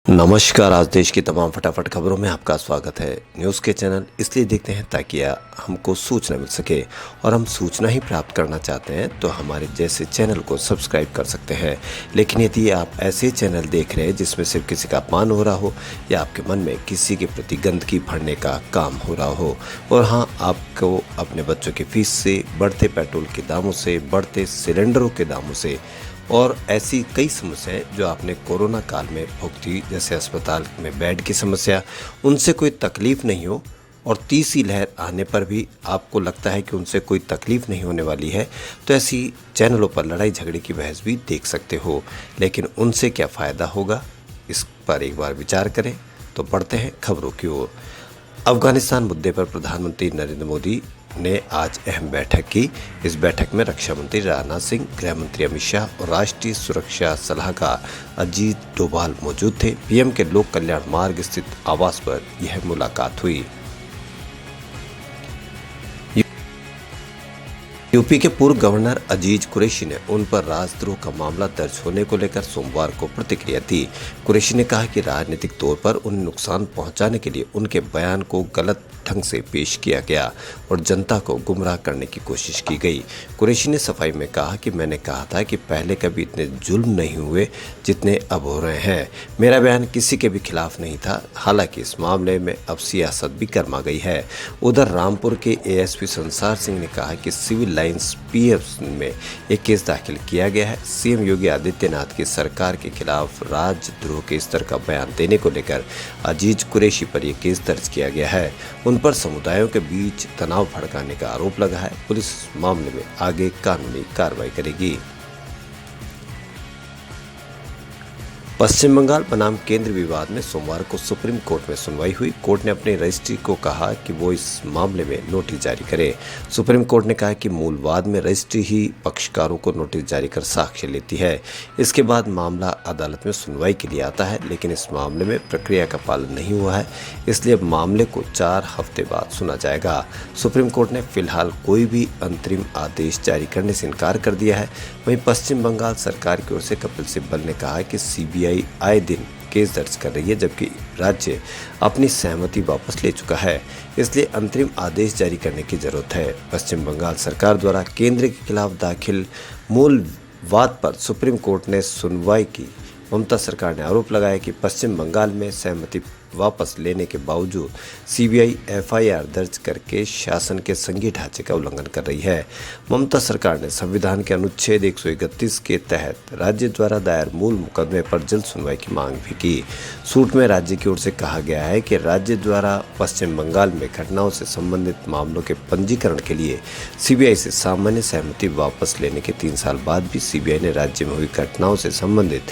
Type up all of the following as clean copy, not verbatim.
नमस्कार। आज देश की तमाम फटाफट खबरों में आपका स्वागत है। न्यूज़ के चैनल इसलिए देखते हैं ताकि हमको सूचना मिल सके, और हम सूचना ही प्राप्त करना चाहते हैं तो हमारे जैसे चैनल को सब्सक्राइब कर सकते हैं। लेकिन यदि आप ऐसे चैनल देख रहे हैं जिसमें सिर्फ किसी का अपमान हो रहा हो या आपके मन में किसी के प्रति गंदगी भरने का काम हो रहा हो, और हाँ, आपको अपने बच्चों की फीस से, बढ़ते पेट्रोल के दामों से, बढ़ते सिलेंडरों के दामों से और ऐसी कई समस्याएं जो आपने कोरोना काल में भुगती, जैसे अस्पताल में बेड की समस्या, उनसे कोई तकलीफ नहीं हो, और तीसरी लहर आने पर भी आपको लगता है कि उनसे कोई तकलीफ नहीं होने वाली है, तो ऐसी चैनलों पर लड़ाई झगड़े की बहस भी देख सकते हो। लेकिन उनसे क्या फ़ायदा होगा, इस पर एक बार विचार करें। तो बढ़ते हैं खबरों की ओर। अफगानिस्तान मुद्दे पर प्रधानमंत्री नरेंद्र मोदी ने आज अहम बैठक की। इस बैठक में रक्षा मंत्री राजनाथ सिंह, गृह मंत्री अमित शाह और राष्ट्रीय सुरक्षा सलाहकार अजीत डोभाल मौजूद थे। पीएम के लोक कल्याण मार्ग स्थित आवास पर यह मुलाकात हुई। यूपी के पूर्व गवर्नर अजीज कुरैशी ने उन पर राजद्रोह का मामला दर्ज होने को लेकर सोमवार को प्रतिक्रिया दी। कुरैशी ने कहा कि राजनीतिक तौर पर उन्हें नुकसान पहुंचाने के लिए उनके बयान को गलत ढंग से पेश किया गया और जनता को गुमराह करने की कोशिश की गई। कुरैशी ने सफाई में कहा कि मैंने कहा था कि पहले कभी इतने जुल्म नहीं हुए जितने अब हो रहे हैं। मेरा बयान किसी के भी खिलाफ नहीं था। हालांकि इस मामले में अब सियासत भी गर्मा गई है। उधर रामपुर के एएसपी संसार सिंह ने कहा कि सिविल लाइंस पीएफ में एक केस दाखिल किया गया है। सीएम योगी आदित्यनाथ की सरकार के खिलाफ राजद्रोह के स्तर का बयान देने को लेकर अजीज कुरैशी पर यह केस दर्ज किया गया है। उन पर समुदायों के बीच तनाव भड़काने का आरोप लगा है। पुलिस मामले में आगे कानूनी कार्रवाई करेगी। पश्चिम बंगाल बनाम केंद्र विवाद में सोमवार को सुप्रीम कोर्ट में सुनवाई हुई। कोर्ट ने अपने रजिस्ट्री को कहा कि वो इस मामले में नोटिस जारी करे। सुप्रीम कोर्ट ने कहा कि मूल वाद में रजिस्ट्री ही पक्षकारों को नोटिस जारी कर साक्ष्य लेती है। इसके बाद मामला अदालत में सुनवाई के लिए आता है, लेकिन इस मामले में प्रक्रिया का पालन नहीं हुआ है, इसलिए अब मामले को 4 हफ्ते बाद सुना जाएगा। सुप्रीम कोर्ट ने फिलहाल कोई भी अंतरिम आदेश जारी करने से इनकार कर दिया है। वहीं पश्चिम बंगाल सरकार की ओर से कपिल सिब्बल ने कहा कि सीबीआई आए दिन केस दर्ज कर रही है, जबकि राज्य अपनी सहमति वापस ले चुका है, इसलिए अंतरिम आदेश जारी करने की जरूरत है। पश्चिम बंगाल सरकार द्वारा केंद्र के खिलाफ दाखिल मूल वाद पर सुप्रीम कोर्ट ने सुनवाई की। ममता सरकार ने आरोप लगाया कि पश्चिम बंगाल में सहमति वापस लेने के बावजूद सीबीआई एफआईआर दर्ज करके शासन के संघीय ढांचे का उल्लंघन कर रही है। ममता सरकार ने संविधान के अनुच्छेद 131 के तहत राज्य द्वारा दायर मूल मुकदमे पर जल्द सुनवाई की मांग भी की। सूट में राज्य की ओर से कहा गया है कि राज्य द्वारा पश्चिम बंगाल में घटनाओं से संबंधित मामलों के पंजीकरण के लिए सीबीआई से सामान्य सहमति वापस लेने के 3 साल बाद भी सीबीआई ने राज्य में हुई घटनाओं से संबंधित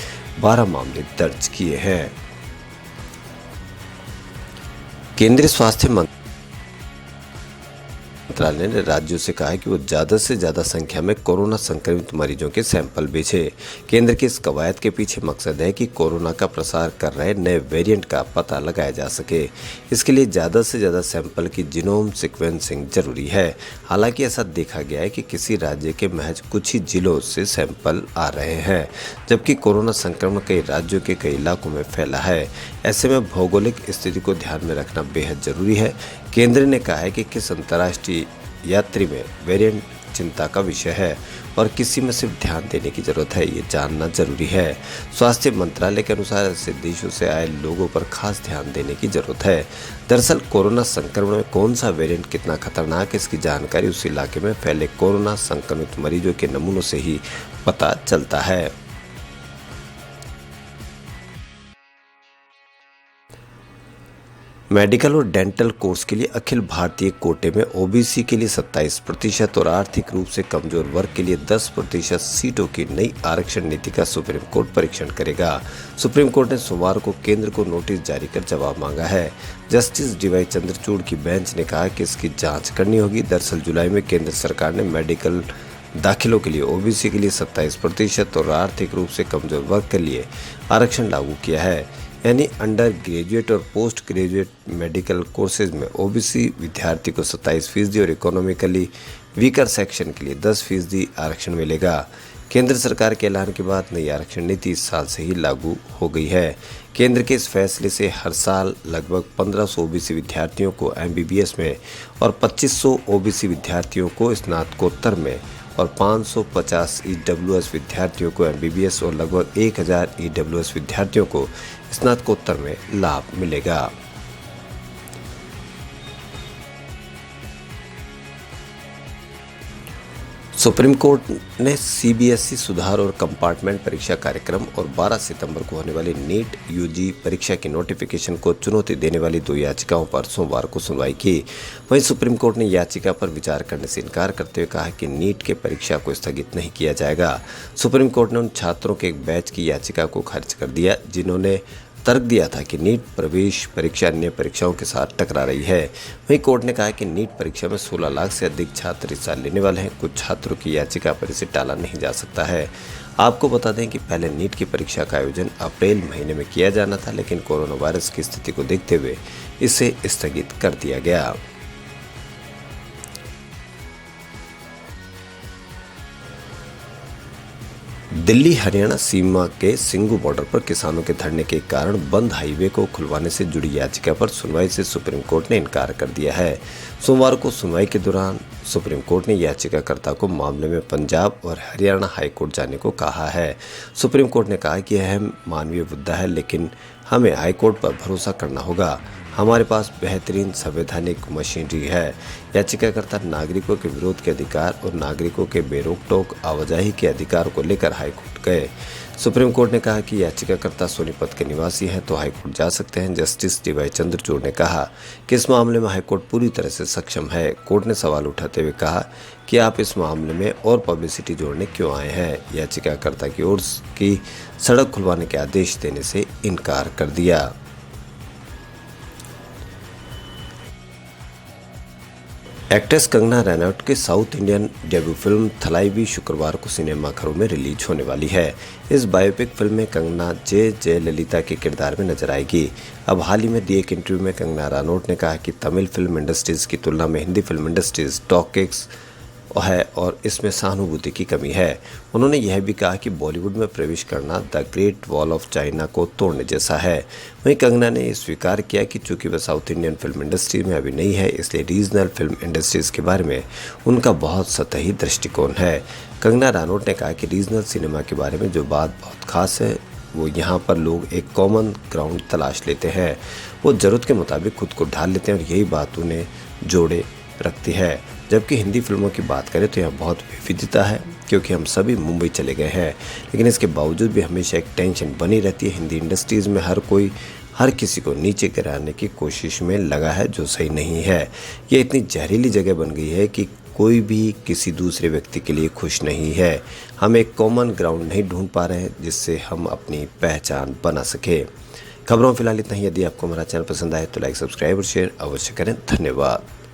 12 मामले दर्ज किए हैं। केंद्रीय स्वास्थ्य मंत्रालय ने राज्यों से कहा है कि वो ज़्यादा से ज़्यादा संख्या में कोरोना संक्रमित मरीजों के सैंपल भेजे। केंद्र की इस कवायद के पीछे मकसद है कि कोरोना का प्रसार कर रहे नए वेरिएंट का पता लगाया जा सके। इसके लिए ज़्यादा से ज़्यादा सैंपल की जीनोम सीक्वेंसिंग जरूरी है। हालांकि ऐसा देखा गया है कि किसी राज्य के महज कुछ ही जिलों से सैंपल आ रहे हैं, जबकि कोरोना संक्रमण कई राज्यों के कई इलाकों में फैला है। ऐसे में भौगोलिक स्थिति को ध्यान में रखना बेहद जरूरी है। केंद्र ने कहा है कि किस अंतर्राष्ट्रीय यात्री में वेरिएंट चिंता का विषय है और किसी में सिर्फ ध्यान देने की जरूरत है, ये जानना जरूरी है। स्वास्थ्य मंत्रालय के अनुसार ऐसे देशों से आए लोगों पर खास ध्यान देने की जरूरत है। दरअसल कोरोना संक्रमण में कौन सा वेरिएंट कितना खतरनाक है, इसकी जानकारी उस इलाके में फैले कोरोना संक्रमित मरीजों के नमूनों से ही पता चलता है। मेडिकल और डेंटल कोर्स के लिए अखिल भारतीय कोटे में ओबीसी के लिए 27% और आर्थिक रूप से कमजोर वर्ग के लिए 10% सीटों की नई आरक्षण नीति का सुप्रीम कोर्ट परीक्षण करेगा। सुप्रीम कोर्ट ने सोमवार को केंद्र को नोटिस जारी कर जवाब मांगा है। जस्टिस डीवाई चंद्रचूड़ की बेंच ने कहा कि इसकी जांच करनी होगी। दरअसल जुलाई में केंद्र सरकार ने मेडिकल दाखिलों के लिए ओबीसी के लिए 27% और आर्थिक रूप से कमजोर वर्ग के लिए आरक्षण लागू किया है। यानी अंडर ग्रेजुएट और पोस्ट ग्रेजुएट मेडिकल कोर्सेज में ओबीसी विद्यार्थी को 27% और इकोनॉमिकली वीकर सेक्शन के लिए 10% आरक्षण मिलेगा। केंद्र सरकार के ऐलान के बाद नई आरक्षण नीति इस साल से ही लागू हो गई है। केंद्र के इस फैसले से हर साल लगभग 1500 ओबीसी विद्यार्थियों को एमबीबीएस में और 2500 ओबीसी विद्यार्थियों को स्नातकोत्तर में और 550 ईडब्ल्यूएस विद्यार्थियों को एमबीबीएस और लगभग 1000 ईडब्ल्यूएस विद्यार्थियों को स्नातकोत्तर में लाभ मिलेगा। सुप्रीम कोर्ट ने सीबीएसई सुधार और कंपार्टमेंट परीक्षा कार्यक्रम और 12 सितंबर को होने वाली नीट यूजी परीक्षा की नोटिफिकेशन को चुनौती देने वाली 2 याचिकाओं पर सोमवार को सुनवाई की। वहीं सुप्रीम कोर्ट ने याचिका पर विचार करने से इनकार करते हुए कहा कि नीट के परीक्षा को स्थगित नहीं किया जाएगा। सुप्रीम कोर्ट ने उन छात्रों के एक बैच की याचिका को खारिज कर दिया जिन्होंने तर्क दिया था कि नीट प्रवेश परीक्षा अन्य परीक्षाओं के साथ टकरा रही है। वहीं कोर्ट ने कहा कि नीट परीक्षा में 16 लाख से अधिक छात्र हिस्सा लेने वाले हैं। कुछ छात्रों की याचिका पर इसे टाला नहीं जा सकता है। आपको बता दें कि पहले नीट की परीक्षा का आयोजन अप्रैल महीने में किया जाना था, लेकिन कोरोना वायरस की स्थिति को देखते हुए इसे स्थगित कर दिया गया। दिल्ली हरियाणा सीमा के सिंगू बॉर्डर पर किसानों के धरने के कारण बंद हाईवे को खुलवाने से जुड़ी याचिका पर सुनवाई से सुप्रीम कोर्ट ने इनकार कर दिया है। सोमवार को सुनवाई के दौरान सुप्रीम कोर्ट ने याचिकाकर्ता को मामले में पंजाब और हरियाणा हाई कोर्ट जाने को कहा है। सुप्रीम कोर्ट ने कहा कि यह मानवीय मुद्दा है, लेकिन हमें हाई कोर्ट पर भरोसा करना होगा। हमारे पास बेहतरीन संवैधानिक मशीनरी है। याचिकाकर्ता नागरिकों के विरोध के अधिकार और नागरिकों के बेरोक-टोक आवाजाही के अधिकार को लेकर हाईकोर्ट गए। सुप्रीम कोर्ट ने कहा कि याचिकाकर्ता सोनीपत के निवासी हैं तो हाईकोर्ट जा सकते हैं। जस्टिस डीवाई चंद्रचूड़ ने कहा कि इस मामले में हाईकोर्ट पूरी तरह से सक्षम है। कोर्ट ने सवाल उठाते हुए कहा कि आप इस मामले में और पब्लिसिटी जोड़ने क्यों आए हैं। याचिकाकर्ता की ओर की सड़क खुलवाने के आदेश देने से इनकार कर दिया। एक्ट्रेस कंगना रनौत के south Indian debut film Thalaivi शुक्रवार को सिनेमाघरों में रिलीज होने वाली है। इस बायोपिक फिल्म में कंगना जयललिता के किरदार में नजर आएगी। अब हाल ही में दिए एक इंटरव्यू में कंगना रनौत ने कहा कि तमिल फिल्म इंडस्ट्रीज की तुलना में हिंदी फिल्म इंडस्ट्रीज टॉक्सिक है और इसमें सहानुभूति की कमी है। उन्होंने यह भी कहा कि बॉलीवुड में प्रवेश करना the great wall of China को तोड़ने जैसा है। वहीं कंगना ने स्वीकार किया कि चूंकि वह साउथ इंडियन फिल्म इंडस्ट्री में अभी नहीं है, इसलिए रीजनल फिल्म इंडस्ट्रीज के बारे में उनका बहुत सतही दृष्टिकोण है। कंगना रनौत ने कहा कि रीजनल सिनेमा के बारे में जो बात बहुत खास है वो यहाँ पर लोग एक कॉमन ग्राउंड तलाश लेते हैं। वो ज़रूरत के मुताबिक खुद को ढाल लेते हैं और यही बात उन्हें जोड़े रखती है। जबकि हिंदी फिल्मों की बात करें तो यहाँ बहुत विविधता है, क्योंकि हम सभी मुंबई चले गए हैं, लेकिन इसके बावजूद भी हमेशा एक टेंशन बनी रहती है। हिंदी इंडस्ट्रीज़ में हर किसी को नीचे गिराने की कोशिश में लगा है, जो सही नहीं है। ये इतनी जहरीली जगह बन गई है कि कोई भी किसी दूसरे व्यक्ति के लिए खुश नहीं है। हम एक कॉमन ग्राउंड नहीं ढूंढ पा रहे हैं जिससे हम अपनी पहचान बना सके। खबरों फिलहाल इतना ही। यदि आपको हमारा चैनल पसंद आए तो लाइक, सब्सक्राइब और शेयर अवश्य करें। धन्यवाद।